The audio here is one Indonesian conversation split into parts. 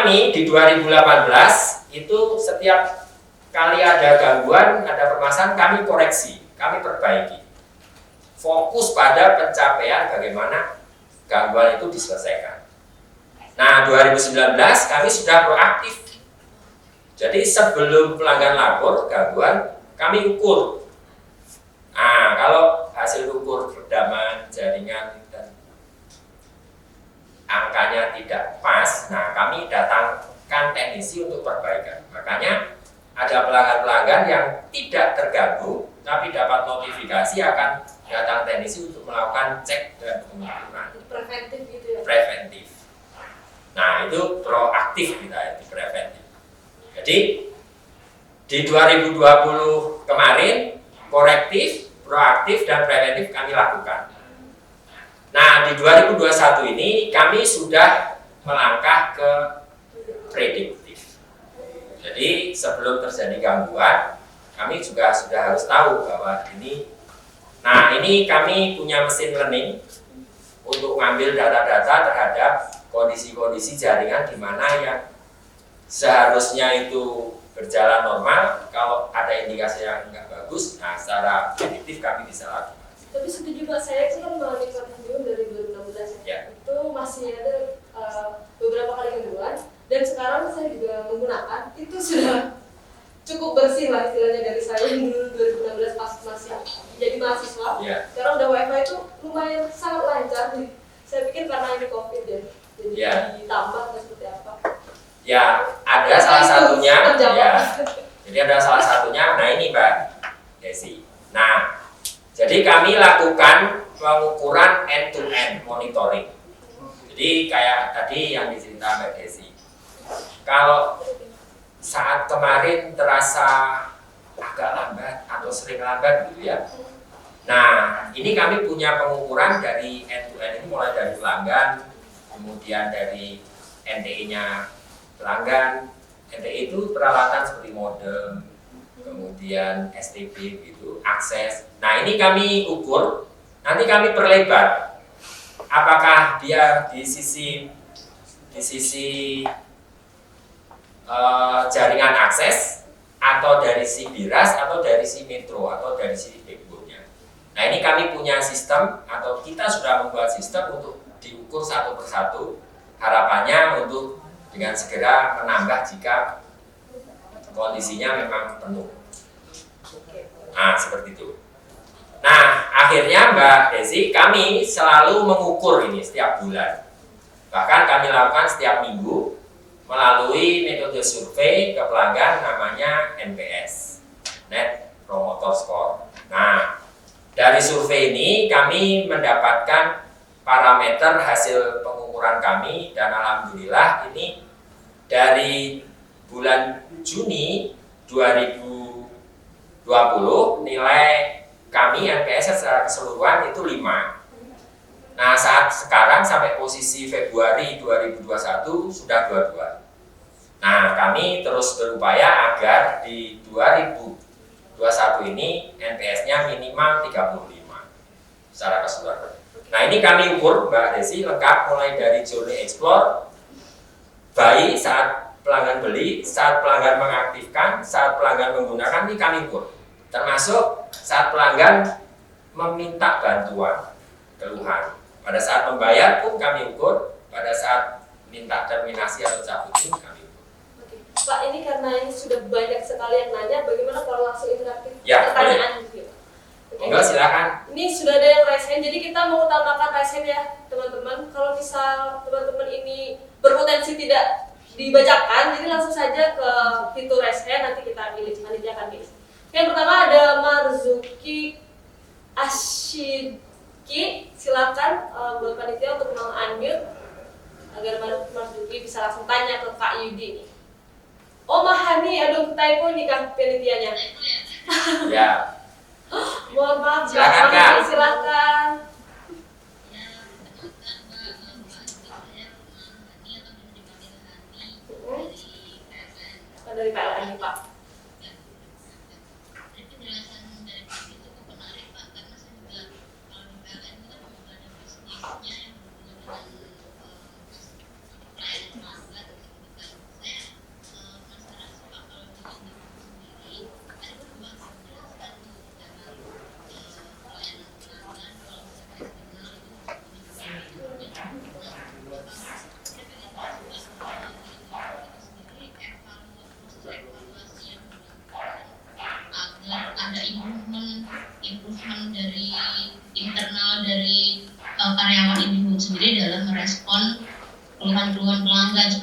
kami di 2018 itu setiap kali ada gangguan, ada permasalahan, kami koreksi, kami perbaiki. Fokus pada pencapaian bagaimana gangguan itu diselesaikan. Nah, 2019 kami sudah proaktif. Jadi sebelum pelanggan lapor gangguan, kami ukur. Nah, kalau hasil ukur redaman, jaringan, dan angkanya tidak pas, nah kami datangkan teknisi untuk perbaikan. Makanya ada pelanggan-pelanggan yang tidak terganggu, tapi dapat notifikasi akan datang teknisi untuk melakukan cek dan pengukuran. Preventif gitu ya? Preventif. Nah, itu proaktif kita, itu preventif. Jadi, di 2020 kemarin, korektif, proaktif, dan preventif kami lakukan. Nah, di 2021 ini kami sudah melangkah ke prediktif. Jadi, sebelum terjadi gangguan, kami juga sudah harus tahu bahwa ini. Nah, ini kami punya mesin learning untuk mengambil data-data terhadap kondisi-kondisi jaringan di mana yang seharusnya itu berjalan normal. Kalau ada indikasi yang enggak bagus, nah secara prediktif kami bisa lakukan. Tapi setuju Pak, saya itu kan mengalami continuum dari 2016 ya. Itu masih ada beberapa kali gangguan, dan sekarang saya juga menggunakan, itu sudah cukup bersih lah istilahnya dari saya yang dulu 2016 pas masih jadi mahasiswa. Sekarang udah wifi itu lumayan sangat lancar. Saya pikir karena ini COVID ya, jadi ditambah atau seperti apa? Ya, ada salah satunya. Ya. Jadi ada salah satunya. Nah ini Mbak Desi. Nah, jadi kami lakukan pengukuran end-to-end monitoring. Jadi kayak tadi yang dicerita Mbak Desi. Kalau saat kemarin terasa agak lambat atau sering lambat gitu ya. Nah, ini kami punya pengukuran dari end-to-end ini, mulai dari pelanggan, kemudian dari NTE-nya pelanggan. NTE itu peralatan seperti modem, kemudian STB gitu, akses. Nah, ini kami ukur, nanti kami perlebar. Apakah dia di sisi jaringan akses, atau dari si BIRAS, atau dari si metro, atau dari si backbone-nya. Nah, ini kami punya sistem, atau kita sudah membuat sistem untuk diukur satu persatu. Harapannya untuk dengan segera menambah jika kondisinya memang penuh. Nah, seperti itu. Nah, akhirnya Mbak Desi, kami selalu mengukur ini setiap bulan. Bahkan kami lakukan setiap minggu melalui metode survei ke pelanggan namanya NPS, Net Promoter Score. Nah, dari survei ini kami mendapatkan parameter hasil pengukuran kami, dan alhamdulillah ini dari bulan Juni 2020 nilai kami NPS secara keseluruhan itu 5. Nah, saat sekarang sampai posisi Februari 2021 sudah 22. Nah, kami terus berupaya agar di 2021 ini NPS-nya minimal 35 secara keseluruhan. Nah, ini kami ukur Mbak Desi lengkap mulai dari Journey Explore, baik saat pelanggan beli, saat pelanggan mengaktifkan, saat pelanggan menggunakan, ini kami ukur. Termasuk saat pelanggan meminta bantuan, keluhan. Pada saat membayar pun kami ukur, pada saat minta terminasi atau cabut pun kami ukur. Oke. Pak, ini karena ini sudah banyak sekali yang nanya, bagaimana kalau langsung interaktif pertanyaan gitu? Enggak, silakan. Ini sudah ada yang raise hand, jadi kita mengutamakan raise hand ya teman-teman. Kalau misal teman-teman ini berpotensi tidak dibacakan, jadi langsung saja ke fitur raise hand, nanti kita pilih, nanti akan pilih. Yang pertama ada Marzuki Ashiki, silakan buat panitia untuk unmute agar Marzuki bisa langsung tanya ke Kak Yudi. Oh Mahani, aduh typo nih Kak panitianya. Ya. Mohon maaf, silakan Kak. Silakan. Dari PLN Pak.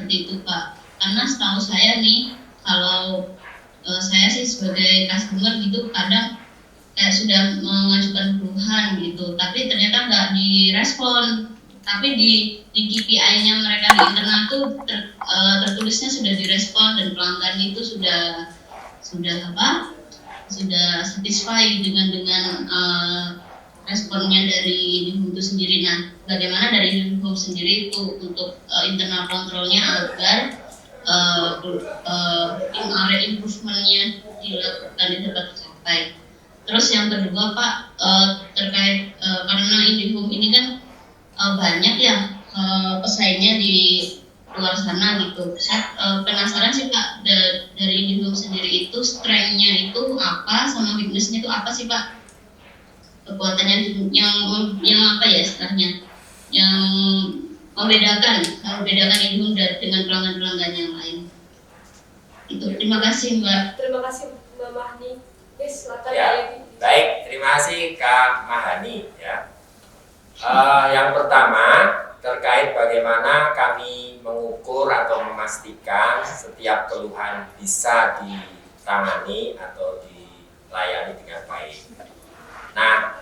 seperti itu Pak. Karena setahu saya nih, kalau saya sih sebagai customer gitu kadang kayak sudah mengajukan keluhan gitu, tapi ternyata nggak direspon. Tapi di KPI-nya mereka di internal tuh tertulisnya sudah direspon dan pelanggan itu sudah satisfy dengan responnya dari Indihome itu sendiri. Nah, bagaimana dari Indihome sendiri itu untuk internal kontrolnya agar in area improvementnya dilakukan dan dapat tercapai. Terus yang kedua Pak, terkait karena Indihome ini kan banyak ya pesaingnya di luar sana gitu. Saya penasaran sih Pak, dari Indihome sendiri itu strength-nya itu apa, sama weakness-nya itu apa sih Pak? Kekuatannya yang apa ya istilahnya, yang membedakan Indihome dengan pelanggan-pelanggan yang lain. Itu. Terima kasih Mbak. Terima kasih Mbak Mahni. Yes, silakan Ya, baik, terima kasih Kak Mahani ya. Yang pertama terkait bagaimana kami mengukur atau memastikan setiap keluhan bisa ditangani atau dilayani dengan baik. Nah,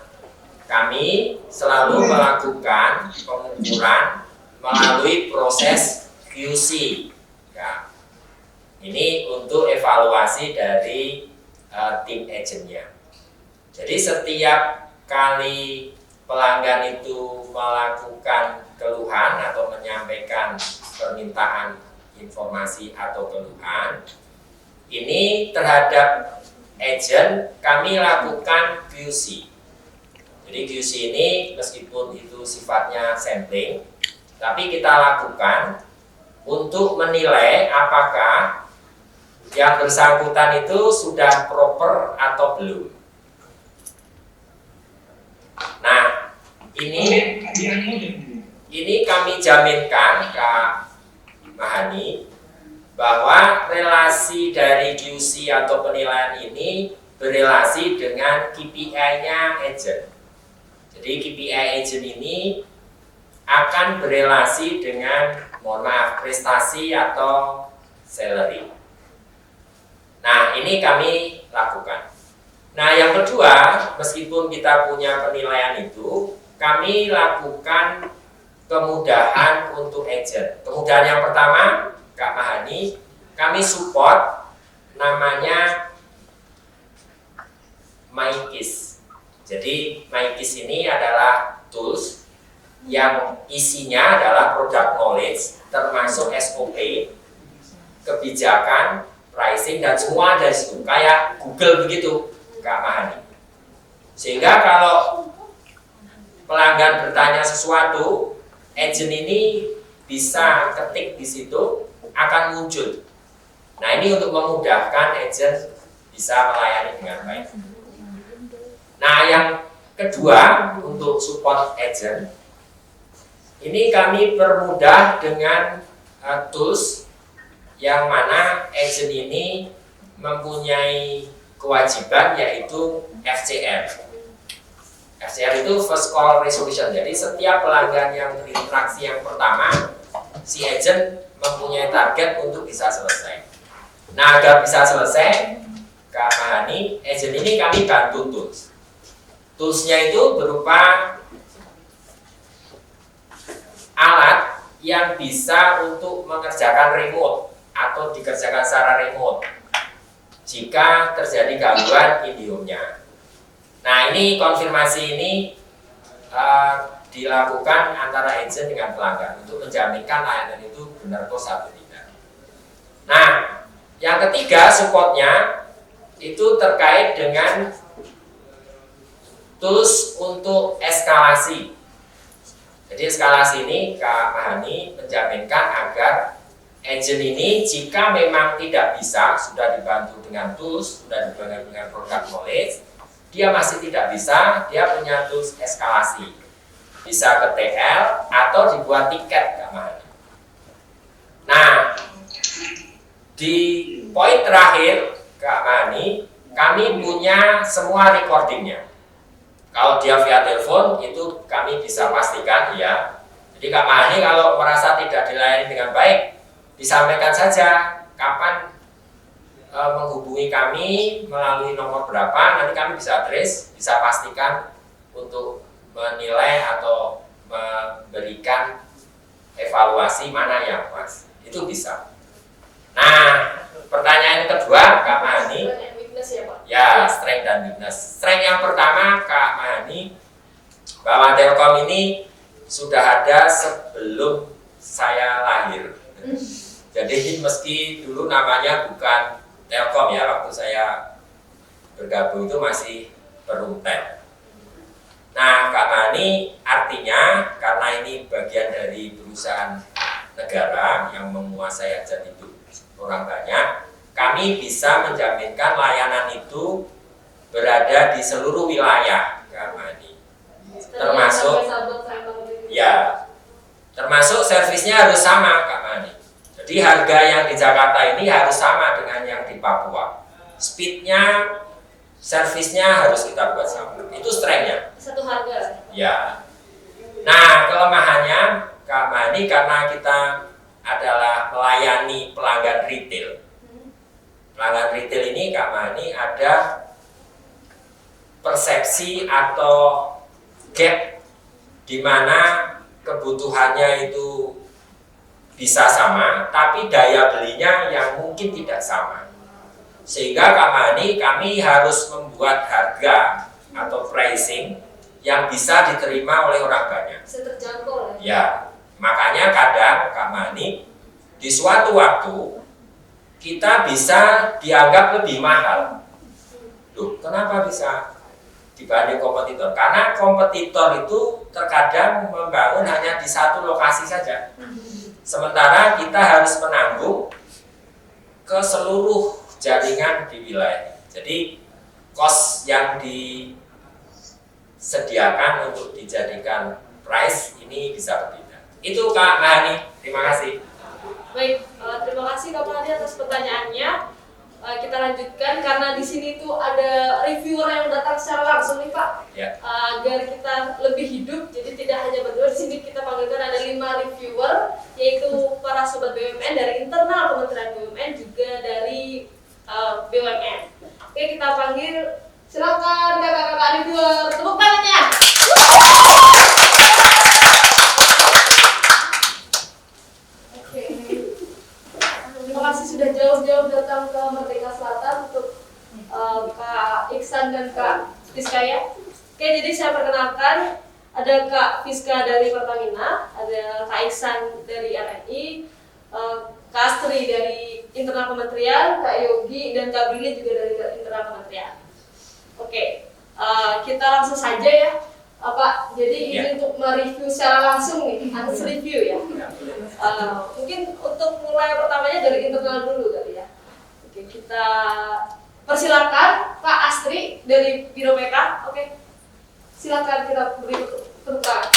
kami selalu melakukan pengukuran melalui proses QC. Ya. Ini untuk evaluasi dari tim agennya. Jadi setiap kali pelanggan itu melakukan keluhan atau menyampaikan permintaan informasi atau keluhan, ini terhadap agent kami lakukan QC. Jadi QC ini meskipun itu sifatnya sampling, tapi kita lakukan untuk menilai apakah yang bersangkutan itu sudah proper atau belum. Nah, ini kami jaminkan Kak Mahani bahwa relasi dari QC atau penilaian ini berelasi dengan KPI-nya agent. Jadi KPI agent ini akan berelasi dengan, mohon maaf, prestasi atau salary. Nah, ini kami lakukan. Nah, yang kedua, meskipun kita punya penilaian itu, kami lakukan kemudahan untuk agent. Kemudahan yang pertama, Kak Mahani, kami support namanya MyKISS. Jadi, MyKISS ini adalah tools yang isinya adalah product knowledge, termasuk SOP, kebijakan, pricing, dan semua dari situ, kayak Google begitu Kak Mahani. Sehingga kalau pelanggan bertanya sesuatu, agent ini bisa ketik di situ, akan muncul. Nah, ini untuk memudahkan agent bisa melayani dengan baik. Nah, yang kedua untuk support agent, ini kami permudah dengan tools yang mana agent ini mempunyai kewajiban yaitu FCR. FCR itu first call resolution. Jadi setiap pelanggan yang berinteraksi yang pertama, si agent mempunyai target untuk bisa selesai. Nah, agar bisa selesai, Kak Mahani, agent ini kami bantu tools. Toolsnya itu berupa alat yang bisa untuk mengerjakan remote atau dikerjakan secara remote jika terjadi gangguan Indihome-nya. Nah, ini konfirmasi ini dilakukan antara agent dengan pelanggan untuk menjaminkan layanan itu benar kos atau tidak. Nah, yang ketiga supportnya itu terkait dengan tools untuk eskalasi. Jadi eskalasi ini Kak Mahani menjaminkan agar agent ini jika memang tidak bisa, sudah dibantu dengan tools, sudah dibantu dengan product knowledge, dia masih tidak bisa, dia punya tools eskalasi. Bisa ke TL atau dibuat tiket Kak Mahani. Nah, di poin terakhir Kak Mahani, kami punya semua recordingnya. Kalau dia via telepon, itu kami bisa pastikan ya. Jadi Kak Mahani kalau merasa tidak dilayani dengan baik, disampaikan saja kapan menghubungi kami melalui nomor berapa, nanti kami bisa trace, bisa pastikan untuk menilai atau memberikan evaluasi mana yang pas. Itu bisa. Nah, pertanyaan kedua Kak Mahani, ya strength dan weakness. Strength yang pertama Kak Mahani, bahwa Telkom ini sudah ada sebelum saya lahir. Jadi meski dulu namanya bukan Telkom ya, waktu saya bergabung itu masih Perumtel. Nah, Kak Mahani artinya karena ini bagian dari perusahaan negara yang menguasai hajat hidup orang banyak, kami bisa menjaminkan layanan itu berada di seluruh wilayah, Kak Mahani. Termasuk ya, termasuk servisnya harus sama, Kak Mahani. Jadi harga yang di Jakarta ini harus sama dengan yang di Papua. Speednya, servisnya harus kita buat sama. Itu strength-nya. Satu harga. Ya. Nah, kelemahannya Kak Mahani karena kita adalah melayani pelanggan retail. Pelanggan retail ini Kak Mahani ada persepsi atau gap di mana kebutuhannya itu bisa sama, tapi daya belinya yang mungkin tidak sama. Sehingga Kak Mahani kami harus membuat harga atau pricing yang bisa diterima oleh orang banyak. Bisa terjangkau. Ya, makanya kadang Kak Mahani di suatu waktu kita bisa dianggap lebih mahal. Loh, kenapa bisa dibanding kompetitor? Karena kompetitor itu terkadang membangun hanya di satu lokasi saja. Sementara kita harus menanggung ke seluruh jaringan di wilayah. Jadi cost yang disediakan untuk dijadikan price ini bisa berbeda. Itu Kak Mahani, terima kasih. Baik, terima kasih Kak Mahani atas pertanyaannya. Kita lanjutkan karena di sini tuh ada reviewer yang datang secara langsung nih Pak. Ya. Agar kita lebih hidup, jadi tidak hanya berdua. Di sini kita panggilkan ada 5 reviewer, yaitu para sobat BUMN dari internal Kementerian BUMN juga dari BUMN. Oke, kita panggil, silakan kakak-kakak reviewer, tepuk tangannya. Oke, terima kasih sudah jauh-jauh datang ke Merdeka Selatan untuk Kak Iksan dan Kak Fiska ya. Oke, jadi saya perkenalkan ada Kak Fiska dari Pertamina, ada Kak Iksan dari RNI, Kak Astri dari internal kementerian, Kak Yogi dan Kak Billy juga dari internal kementerian. Oke, kita langsung saja ya, Pak. Jadi ini untuk mereview secara langsung nih, harus review ya. Mungkin untuk mulai pertamanya dari internal dulu kali ya. Oke, kita persilakan Kak Astri dari Biro PK. Oke, silakan kita beri tepuk tangan.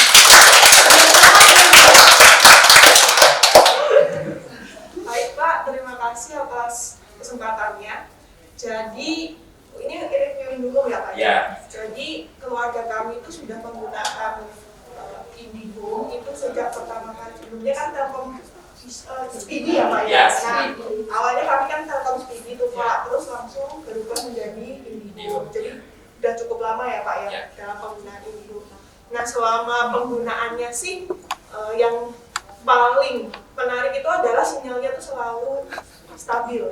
Baik Pak, terima kasih atas kesempatannya. Jadi ini reviewin dulu ya Pak. Ya. Jadi keluarga kami itu sudah menggunakan IndiHome itu sejak pertama kali. Sebelumnya kan Telkom Speedy ya Pak ya. Ya, Nah, awalnya kami kan Telkom Speedy tuh Pak, terus langsung berubah menjadi IndiHome. Jadi udah cukup lama ya Pak ya, dalam penggunaan IndiHome. Nah selama penggunaannya sih yang paling menarik itu adalah sinyalnya tuh selalu stabil.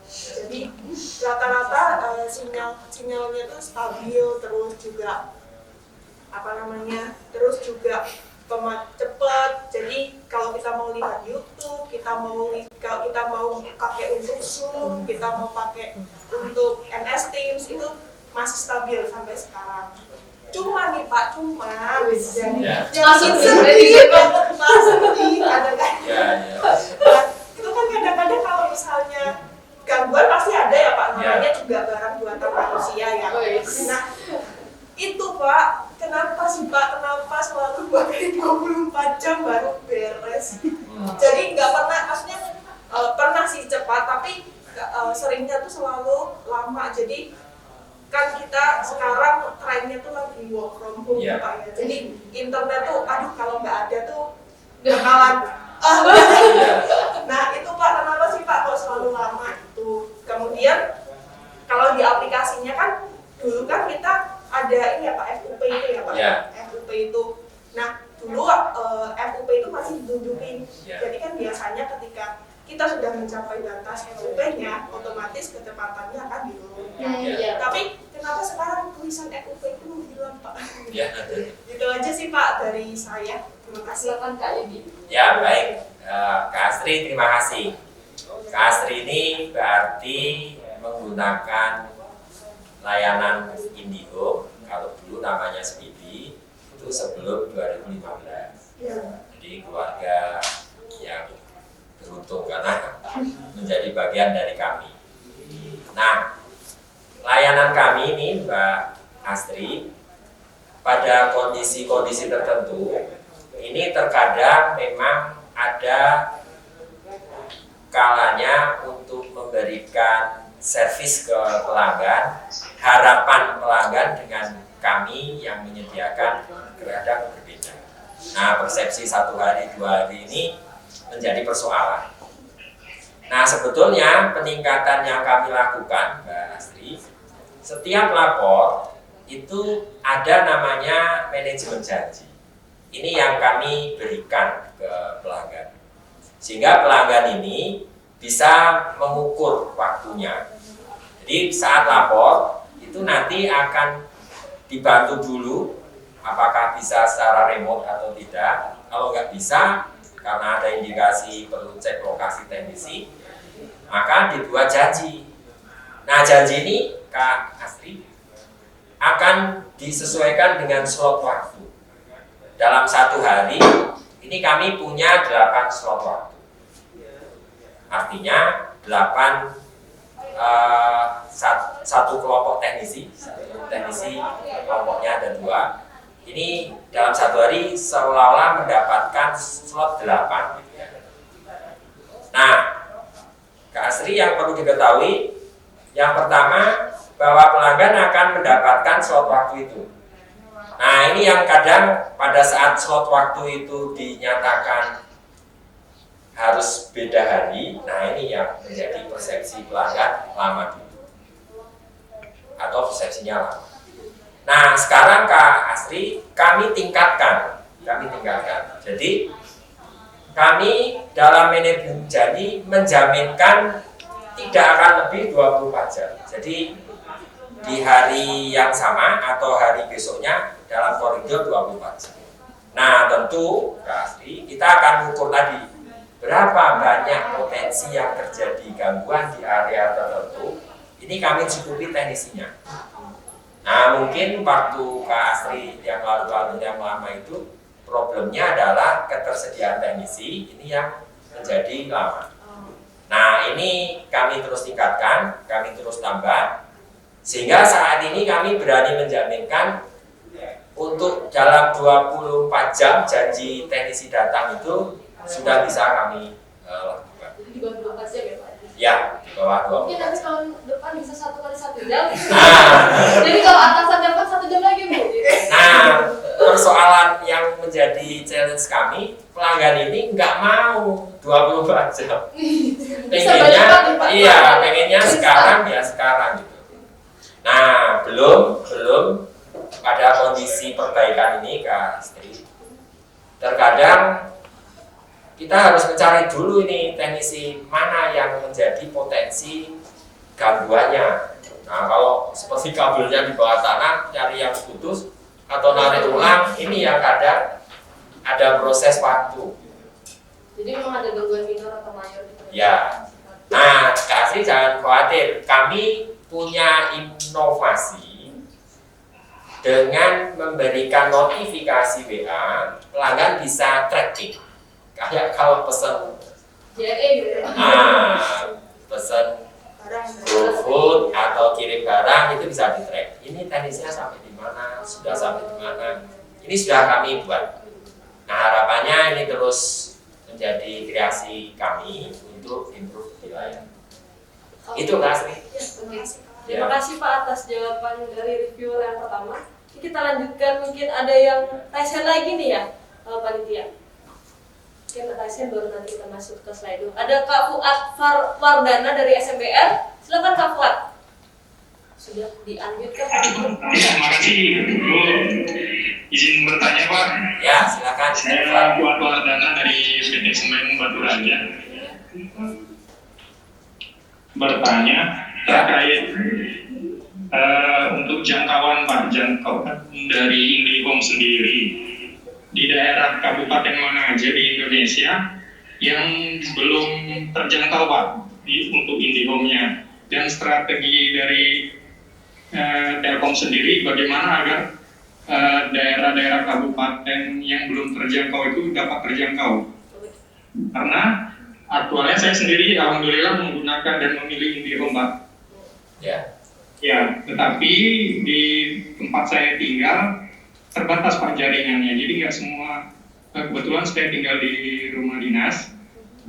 Jadi rata-rata sinyalnya tuh stabil, terus juga terus juga cepat. Jadi kalau kita mau lihat YouTube, kita mau pakai untuk Zoom, kita mau pakai untuk MS Teams itu masih stabil sampai sekarang. Cuma nih Pak, jadi Langsung sedih banget Pak, sedih kadang-kadang. Ya. Nah, itu kan kadang-kadang kalau misalnya gangguan pasti ada ya Pak, namanya juga barang buatan manusia ya. Nah, itu Pak, kenapa selalu pakai 24 jam baru beres? Jadi nggak pernah, maksudnya pernah sih cepat, tapi seringnya tuh selalu lama. Jadi kan kita sekarang trennya tuh lagi work from home ya Pak ya. Jadi internet tuh, aduh kalau nggak ada tuh bakalan. Nah itu Pak, kenapa sih Pak kok selalu lama itu? Kemudian kalau di aplikasinya kan dulu kan kita ada ini ya Pak, FUP itu ya Pak, FUP itu. Nah dulu FUP itu masih ditunjukin. Jadi kan biasanya ketika kita sudah mencapai batas FUP-nya, otomatis kecepatannya akan diturunkan. Tapi kenapa sekarang tulisan FUP itu menghilang Pak? Itu aja sih Pak dari saya. Terima kasih. Silakan Kak Yudi. Ya baik, Kak Astri terima kasih. Kak Astri ini berarti menggunakan layanan Indihome, kalau dulu namanya Speedy, itu sebelum 2015. Jadi keluarga yang beruntung karena menjadi bagian dari kami. Nah, layanan kami ini Mbak Astri, pada kondisi-kondisi tertentu, ini terkadang memang ada kalanya untuk memberikan servis ke pelanggan, harapan pelanggan dengan kami yang menyediakan kadang berbeda. Nah, persepsi 1 hari 2 hari ini menjadi persoalan. Nah, sebetulnya peningkatan yang kami lakukan, Mbak Astri, setiap lapor itu ada namanya manajemen janji. Ini yang kami berikan ke pelanggan. Sehingga pelanggan ini bisa mengukur waktunya. Jadi saat lapor itu nanti akan dibantu dulu apakah bisa secara remote atau tidak. Kalau nggak bisa karena ada indikasi perlu cek lokasi teknisi, maka dibuat janji. Nah janji ini Kak Astri akan disesuaikan dengan slot waktu. Dalam 1 hari ini kami punya 8 slot waktu. Artinya 8 satu kelompok teknisi kelompoknya ada 2. Ini dalam 1 hari seolah-olah mendapatkan slot 8. Nah, Kak Astri yang perlu diketahui, yang pertama bahwa pelanggan akan mendapatkan slot waktu itu. Nah, ini yang kadang pada saat slot waktu itu dinyatakan harus beda hari, nah ini yang menjadi persepsi pelanggan lama dulu atau persepsinya lama. Nah sekarang Kak Astri kami tingkatkan. Jadi kami dalam manajemen janji menjaminkan tidak akan lebih 24 jam. Jadi di hari yang sama atau hari besoknya dalam koridor 24 jam. Nah tentu Kak Astri kita akan ukur tadi berapa banyak potensi yang terjadi gangguan di area tertentu. Ini kami cukupi teknisinya. Nah mungkin waktu Kak Astri yang lalu yang lama itu problemnya adalah ketersediaan teknisi, ini yang menjadi lama. Nah ini kami terus tingkatkan, kami terus tambah, sehingga saat ini kami berani menjaminkan untuk dalam 24 jam janji teknisi datang itu sudah bisa kami lakukan. Jadi di bawah 24 jam ya Pak? Ya, di bawah 24. Mungkin nanti tahun depan bisa 1 kali 1 jam. Jadi kalau atasan dapat 1 jam lagi Bu. Nah, persoalan yang menjadi challenge kami, pelanggan ini nggak mau 24 jam. Pengennya sekarang ya sekarang gitu. Nah, belum pada kondisi perbaikan ini Kak Astri. Terkadang kita harus mencari dulu ini teknisi mana yang menjadi potensi gangguannya. Nah kalau seperti kabelnya di bawah tanah, cari yang putus atau narik ulang, ini yang kadang ada proses waktu. Jadi memang ada gangguan minor atau mayor gitu. Ya. Nah, Kak Astri jangan khawatir, kami punya inovasi dengan memberikan notifikasi WA, pelanggan bisa tracking. Kayak kalau pesen gitu. Pesen GoFood atau kirim barang itu bisa di-track. Ini teknisnya sampai di mana, sudah sampai di mana. Ini sudah kami buat. Nah, harapannya ini terus menjadi kreasi kami untuk improve di layanan. Itu Kak Astri. Terima kasih Pak atas jawaban dari reviewer yang pertama. Kita lanjutkan, mungkin ada yang raise hand lagi nih ya, panitia. Oke, Mbak Tasya, baru nanti kita masuk ke slide. Ada Kak Fuad Wardana dari SMBR. Silakan Kak Fuad. Sudah di-unmute kan? Terima kasih, Bu. Izin bertanya, Pak. Ya, silakan. Saya Fuad Wardana dari PT Semen Batu Raja. Bertanya terkait untuk jangkauan, Pak, jangkauan dari IndiHome sendiri di daerah kabupaten mana aja di Indonesia yang belum terjangkau, Pak, untuk IndiHome-nya, dan strategi dari Telkom sendiri bagaimana agar daerah-daerah kabupaten yang belum terjangkau itu dapat terjangkau. Karena aktualnya saya sendiri alhamdulillah menggunakan dan memilih IndiHome, Pak. Ya, tetapi di tempat saya tinggal terbatas, Pak, jaringannya. Jadi nggak semua, kebetulan saya tinggal di rumah dinas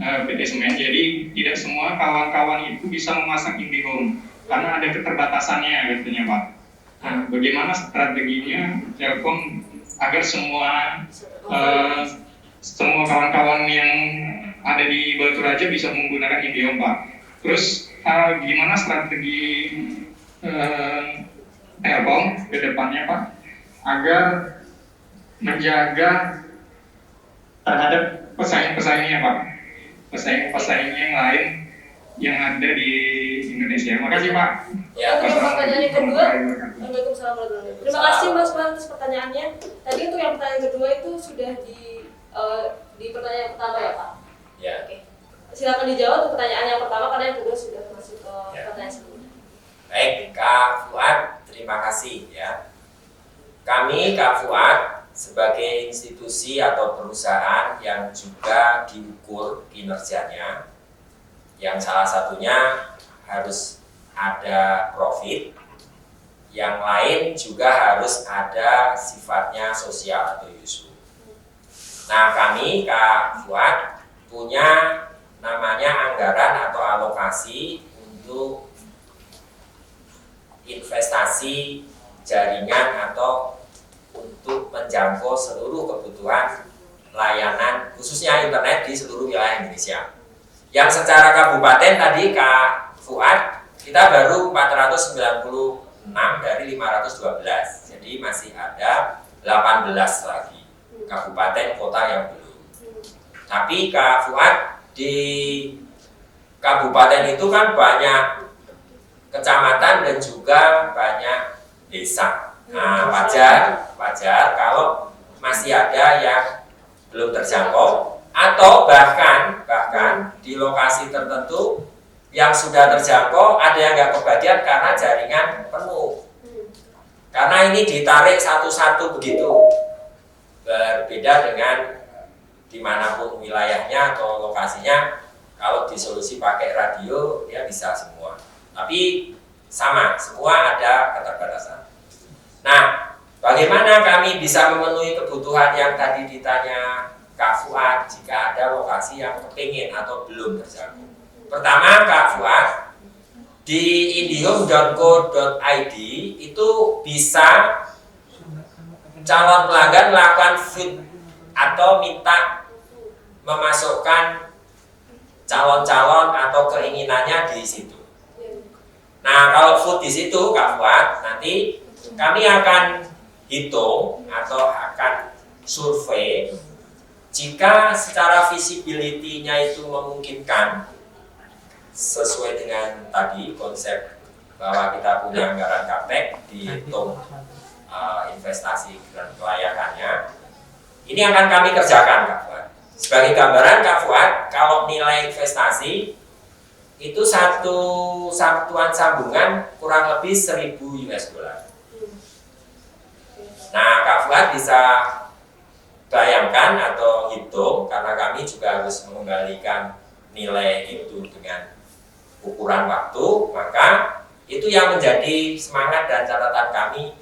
PT Semen, jadi tidak semua kawan-kawan itu bisa memasang IndiHome karena ada keterbatasannya katanya, Pak. Nah, bagaimana strateginya Telkom agar semua kawan-kawan yang ada di Batu Raja bisa menggunakan IndiHome, Pak. Terus gimana strategi Telkom ke depannya, Pak, agar menjaga terhadap pesaing-pesaingnya, Pak, pesaing-pesaing yang lain yang ada di Indonesia. Makasih, Pak. Ya, untuk pertanyaan yang kedua, Waalaikumsalam warahmatullahi wabarakatuh. Terima kasih Mas Wan atas pertanyaannya. Tadi untuk yang pertanyaan kedua itu sudah di pertanyaan pertama ya, Pak. Ya. Oke. Silakan dijawab untuk pertanyaan yang pertama karena yang kedua sudah masuk ke pertanyaan sebelumnya. Baik, Kak Fuad, terima kasih ya. Kami, Kak Fuad, sebagai institusi atau perusahaan yang juga diukur kinerjanya, yang salah satunya harus ada profit, yang lain juga harus ada sifatnya sosial atau yusu. Nah, kami, Kak Fuad, punya namanya anggaran atau alokasi untuk investasi jaringan atau untuk menjangkau seluruh kebutuhan layanan khususnya internet di seluruh wilayah Indonesia. Yang secara kabupaten tadi Kak Fuad, kita baru 496 dari 512. Jadi masih ada 18 lagi kabupaten kota yang belum. Tapi Kak Fuad, di kabupaten itu kan banyak kecamatan dan juga banyak desa. Nah, wajar kalau masih ada yang belum terjangkau atau bahkan di lokasi tertentu yang sudah terjangkau ada yang nggak kebagian karena jaringan penuh. Karena ini ditarik satu-satu begitu, berbeda dengan dimanapun wilayahnya atau lokasinya. Kalau disolusi pakai radio, ya bisa semua. Tapi sama, semua ada keterbatasan. Nah, bagaimana kami bisa memenuhi kebutuhan yang tadi ditanya Kak Fuad jika ada lokasi yang kepingin atau belum terjangkau? Pertama, Kak Fuad, di indihome.co.id itu bisa calon pelanggan melakukan feed atau minta memasukkan calon-calon atau keinginannya di situ. Nah, kalau food di situ, Kak Fuad, nanti kami akan hitung atau akan survei jika secara visibility-nya itu memungkinkan sesuai dengan tadi konsep bahwa kita punya anggaran capex, dihitung investasi dan kelayakannya. Ini akan kami kerjakan, Kak Fuad. Sebagai gambaran, Kak Fuad, kalau nilai investasi itu satu satuan sambungan kurang lebih 1.000 US dollar. Nah, Kak Fuad bisa bayangkan atau hitung, karena kami juga harus mengembalikan nilai itu dengan ukuran waktu, maka itu yang menjadi semangat dan catatan kami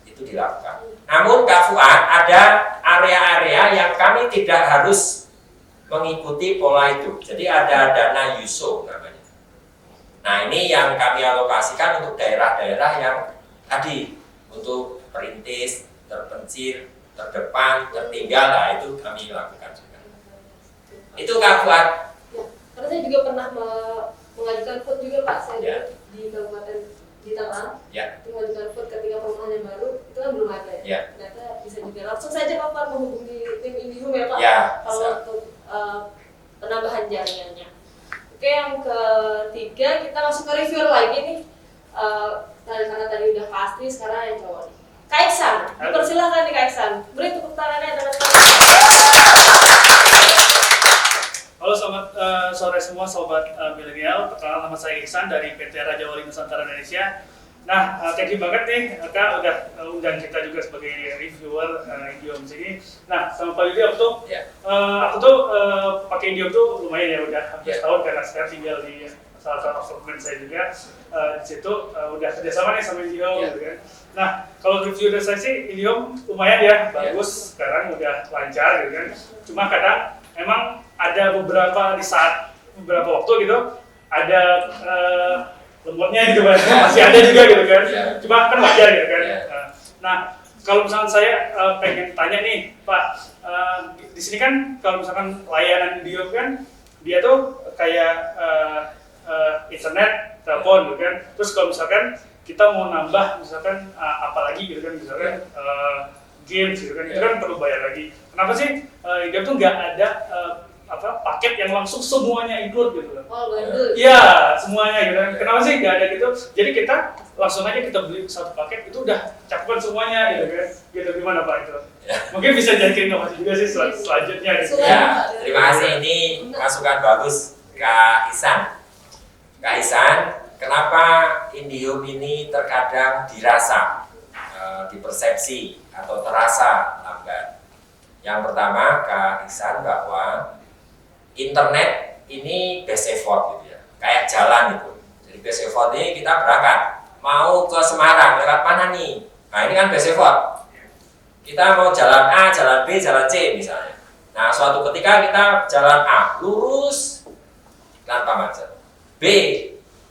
itu dilakukan. Namun Kak Fuad, ada area-area yang kami tidak harus mengikuti pola itu. Jadi ada dana YUSO namanya. Nah, ini yang kami alokasikan untuk daerah-daerah yang tadi untuk perintis, terpencil, terdepan, tertinggal, nah itu kami lakukan juga. Itu Kak Fuad. Ya, karena saya juga pernah mengajukan vote juga Pak, saya Ya. di Kabupaten di Tangerang. Ya. Mengajukan vote ketika perumahan yang baru itu kan belum ada. Ya. Ternyata bisa juga langsung saja Pak Fuad menghubungi tim Indihome ya Pak. Ya, Kalau bisa. untuk penambahan jaringannya. Oke, yang ketiga kita masuk ke reviewer lagi nih. Karena tadi udah pasti, sekarang yang cowok nih. Kak Iksan, dipersilahkan nih Kak Iksan. Beri tepuk tangannya teman-teman. Halo selamat sore semua sobat milenial. Perkenalkan nama saya Iksan dari PT Raja Wali Nusantara Indonesia. Nah, thank you banget nih Kak udah undang kita juga sebagai reviewer Indihome sini. Nah, sama Pak Yudi aku tuh pakai Indihome tuh lumayan ya udah hampir setahun karena sekarang tinggal di salah satu apartemen saya juga. Di situ udah kerjasama nih sama Indihome gitu kan. Nah, kalau review dari saya sih Indihome lumayan ya, bagus. Sekarang udah lancar gitu kan. Cuma kadang emang ada beberapa di saat beberapa waktu gitu ada lemotnya gitu kan, masih ada juga gitu kan. Cuma kan wajar gitu kan. Nah, kalau misalkan saya pengen tanya nih Pak, di sini kan kalau misalkan layanan Indihome kan dia tuh kayak internet, telepon gitu kan. Terus kalau misalkan kita mau nambah misalkan apalagi gitu kan, misalkan games gitu kan, itu kan perlu bayar lagi. Kenapa sih Indihome tuh nggak ada paket yang langsung semuanya include gitu loh? Oh, bundle. Iya, semuanya gitu kan. Kenapa sih nggak ada gitu? Jadi kita langsung aja kita beli satu paket itu udah cakupan semuanya gitu kan? Gitu gimana Pak itu? Mungkin bisa jadi inovasi juga sih selanjutnya gitu. Ya, terima kasih. Ini masukan bagus Kak Ihsan. Kak Ihsan, kenapa Indihome ini terkadang dirasa, dipersepsi atau terasa lambat? Yang pertama Kak Ihsan bahwa internet ini best effort gitu ya, kayak jalan itu. Jadi best effort ini kita berangkat, mau ke Semarang lewat mana nih? Nah ini kan best effort. Kita mau jalan A, jalan B, jalan C misalnya. Nah suatu ketika kita jalan A, lurus tanpa macet. B,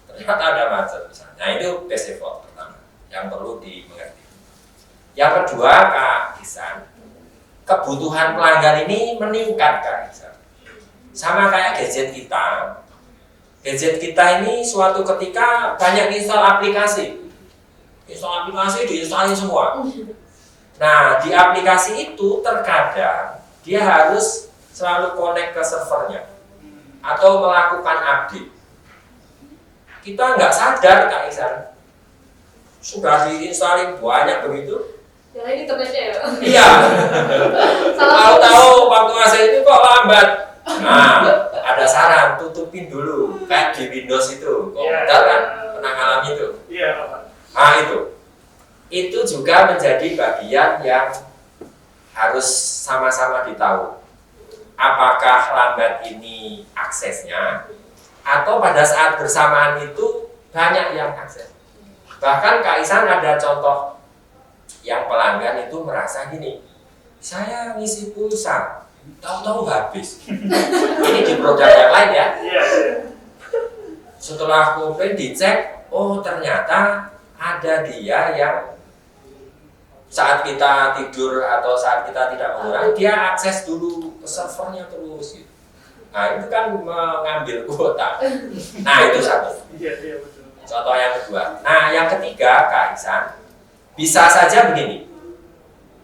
ternyata ada macet misalnya. Nah itu best effort pertama, yang perlu dimengerti. Yang kedua Kak Ihsan, kebutuhan pelanggan ini meningkat Kak Ihsan. Sama kayak gadget kita. Gadget kita ini suatu ketika banyak install aplikasi. Install aplikasi diinstalin semua. Nah, di aplikasi itu terkadang dia harus selalu connect ke servernya atau melakukan update. Kita nggak sadar Kak Ihsan, sudah diinstalin banyak begitu. Yang lain internetnya ya? Iya. Tahu-tahu waktu masa itu kok lambat. Nah, ada saran, tutupin dulu. Kayak di Windows itu, komputer kan pernah ngalamin itu. Iya Pak. Nah itu juga menjadi bagian yang harus sama-sama ditahu. Apakah lambat ini aksesnya, atau pada saat bersamaan itu banyak yang akses. Bahkan Kak Ihsan ada contoh yang pelanggan itu merasa gini, saya ngisi pulsa, tahu-tahu habis. Ini di produk yang lain ya. Setelah komplain dicek, oh ternyata ada dia yang saat kita tidur atau saat kita tidak menggunakan, dia akses dulu ke servernya terus. Gitu. Nah itu kan mengambil kuota. Nah itu satu. Iya betul. Contoh yang kedua. Nah yang ketiga Kak Ihsan, bisa saja begini.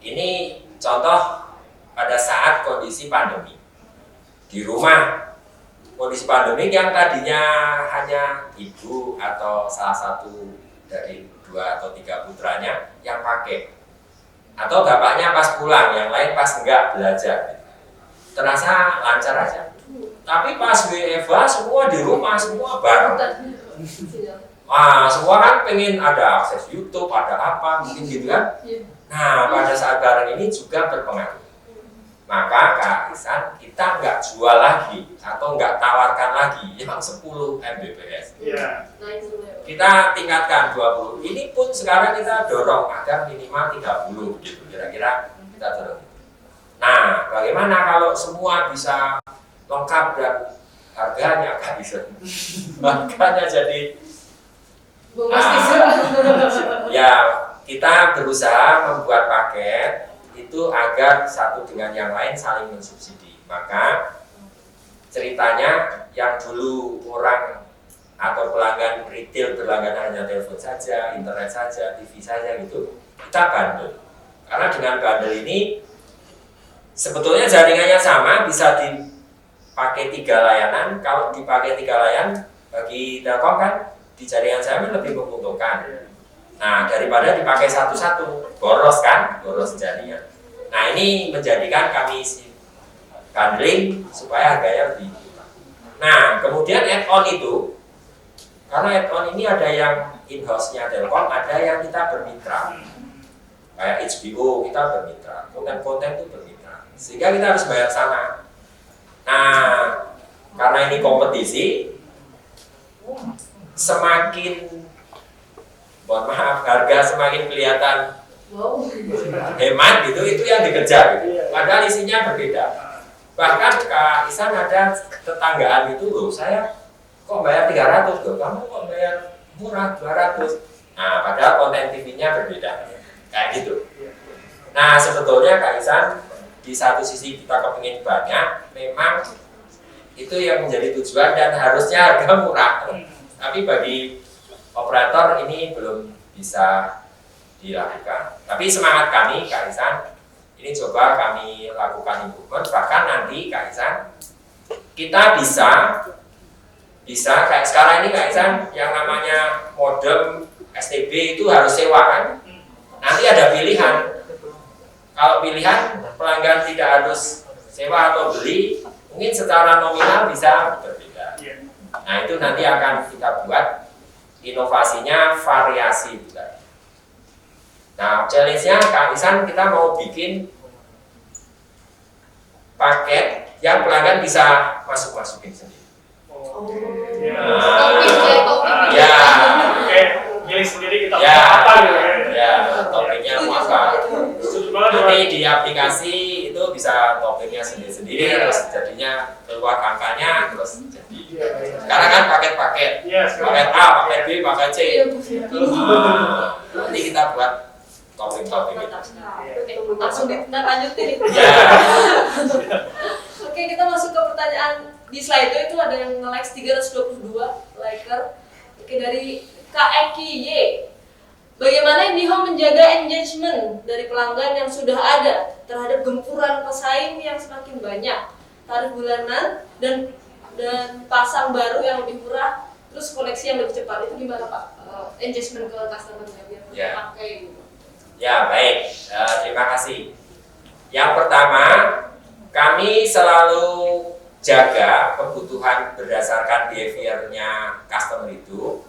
Ini contoh pada saat kondisi pandemi di rumah, kondisi pandemi yang tadinya hanya ibu atau salah satu dari 2 atau 3 putranya yang pakai, atau bapaknya pas pulang, yang lain pas enggak belajar, terasa lancar aja. Tapi pas WFH semua di rumah, semua bareng. Semua kan pengen ada akses YouTube, ada apa, mungkin gitu kan. Nah, pada saat bareng ini juga berpengaruh. Maka Kak Ihsan, kita nggak jual lagi atau nggak tawarkan lagi yang 10 Mbps. Kita tingkatkan 20. Ini pun sekarang kita dorong agar minimal 30 gitu, kira-kira kita dorong. Nah, bagaimana kalau semua bisa lengkap dan harganya Kak Ihsan? Harganya jadi ya kita berusaha membuat paket itu agar satu dengan yang lain saling mensubsidi. Maka ceritanya yang dulu orang atau pelanggan retail berlangganan hanya telepon saja, internet saja, TV saja gitu, kita bundle. Karena dengan bundle ini sebetulnya jaringannya sama, bisa dipakai 3 layanan. Kalau dipakai 3 layanan bagi Telkom kan di jaringan saya lebih menguntungkan. Nah, daripada dipakai satu-satu, boros kan, boros jaringan. Nah, ini menjadikan kami bundling supaya harganya lebih. Nah, kemudian add-on itu, karena add-on ini ada yang in-house-nya Telkom, ada yang kita bermitra. Kayak HBO kita bermitra, konten-konten itu bermitra. Sehingga kita harus bayar sama. Nah, karena ini kompetisi, semakin, mohon maaf, harga semakin kelihatan hemat gitu, itu yang dikejar gitu. Padahal isinya berbeda. Bahkan Kak Ihsan ada tetanggaan itu, loh saya kok bayar 300 loh, kamu kok bayar murah 200. Nah, padahal konten TV-nya berbeda, kayak gitu. Nah, sebetulnya Kak Ihsan, di satu sisi kita kepingin banyak, memang itu yang menjadi tujuan dan harusnya harga murah. Tapi bagi operator ini belum bisa dilakukan. Tapi semangat kami Kak Ihsan, ini coba kami lakukan improvement. Bahkan nanti Kak Ihsan, kita bisa kayak sekarang ini Kak Ihsan, yang namanya modem STB itu harus sewa kan. Nanti ada pilihan. Kalau pilihan pelanggan tidak harus sewa atau beli, mungkin secara nominal bisa berbeda. Nah, itu nanti akan kita buat inovasinya variasi juga. Nah, challenge-nya Kak Ihsan, kita mau bikin paket yang pelanggan bisa masukin sendiri. Ya, oke, pilih sendiri kita ya, apa gitu ya. Ya, topiknya mau apa. Nanti di aplikasi itu bisa topiknya sendiri-sendiri, terus jadinya keluar angkanya, terus jadi. Sekarang kan paket-paket, paket A, paket B, paket C. Nanti kita buat topik-topik itu. Langsung lanjutin. Ya. Oke, kita masuk ke pertanyaan di slide itu ada yang nge-likes 322 liker. Oke, dari Kak Eki Y. Bagaimana IndiHome menjaga engagement dari pelanggan yang sudah ada terhadap gempuran pesaing yang semakin banyak, tarif bulanan dan pasang baru yang lebih murah, terus koneksi yang lebih cepat, itu gimana Pak? Engagement ke customer-nya biar Ya. pakai gitu. Ya, baik. Terima kasih. Yang pertama, kami selalu jaga kebutuhan berdasarkan behavior-nya customer itu.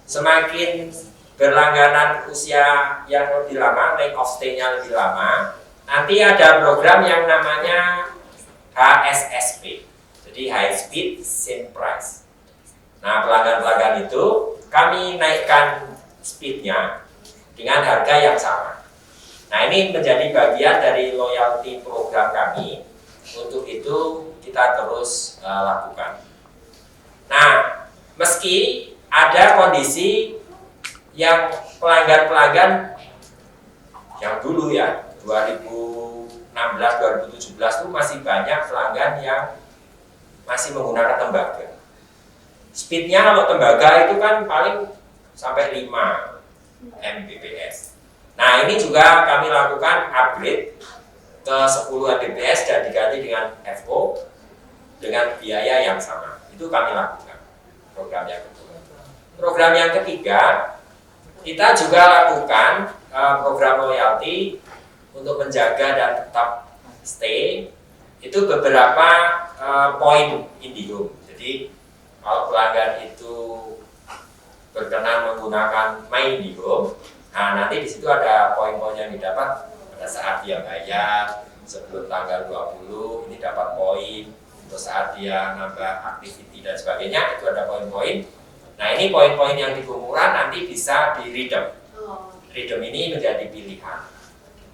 Semakin berlangganan usia yang lebih lama, length of stay-nya lebih lama, nanti ada program yang namanya HSSP, jadi High Speed Same Price. Nah, pelanggan-pelanggan itu kami naikkan speednya dengan harga yang sama. Nah, ini menjadi bagian dari loyalty program kami. Untuk itu kita terus lakukan. Nah, meski ada kondisi yang pelanggan-pelanggan yang dulu ya 2016-2017 itu masih banyak pelanggan yang masih menggunakan tembaga. Speednya kalau tembaga itu kan paling sampai 5 Mbps. Nah, ini juga kami lakukan upgrade ke 10 Mbps dan diganti dengan FO dengan biaya yang sama. Itu kami lakukan program yang kedua. Program yang ketiga, kita juga lakukan program loyalty untuk menjaga dan tetap stay. Itu beberapa poin IndiHome. Jadi kalau pelanggan itu berkenan menggunakan My IndiHome, nah nanti di situ ada poin-poin yang didapat pada saat dia bayar sebelum tanggal 20 ini dapat poin, terus saat dia nambah activity dan sebagainya itu ada poin-poin. Nah, ini poin-poin yang dikumpulkan nanti bisa di redeem. Redeem ini menjadi pilihan.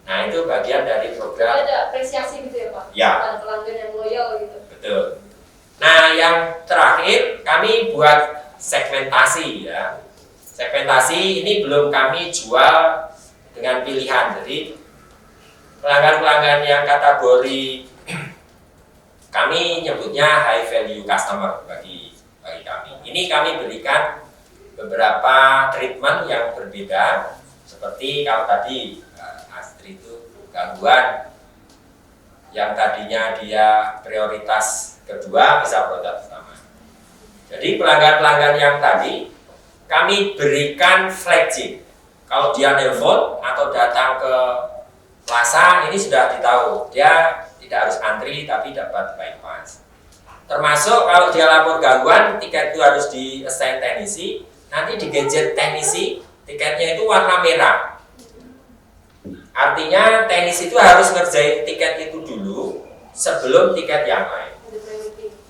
Nah, itu bagian dari program. Ada apresiasi gitu ya Pak? Ya. Pelanggan yang loyal gitu. Betul. Nah, yang terakhir kami buat segmentasi ya. Segmentasi ini belum kami jual dengan pilihan. Jadi pelanggan-pelanggan yang kategori Kami nyebutnya high value customer bagi kami. Ini kami berikan beberapa treatment yang berbeda, seperti kalau tadi Astri itu gangguan yang tadinya dia prioritas kedua bisa prioritas pertama. Jadi pelanggan-pelanggan yang tadi kami berikan flagging. Kalau dia nelpon atau datang ke plaza, ini sudah ditahu dia tidak harus antri tapi dapat bypass. Termasuk kalau dia lapor gangguan, tiket itu harus di-assign teknisi. Nanti di gadget teknisi, tiketnya itu warna merah. Artinya teknisi itu harus ngerjain tiket itu dulu sebelum tiket yang lain.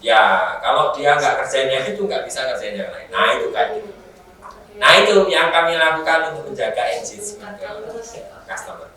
Ya, kalau dia nggak kerjain yang itu, nggak bisa ngerjain yang lain. Nah, itu kan gitu. Nah, itu yang kami lakukan untuk menjaga engagement customer.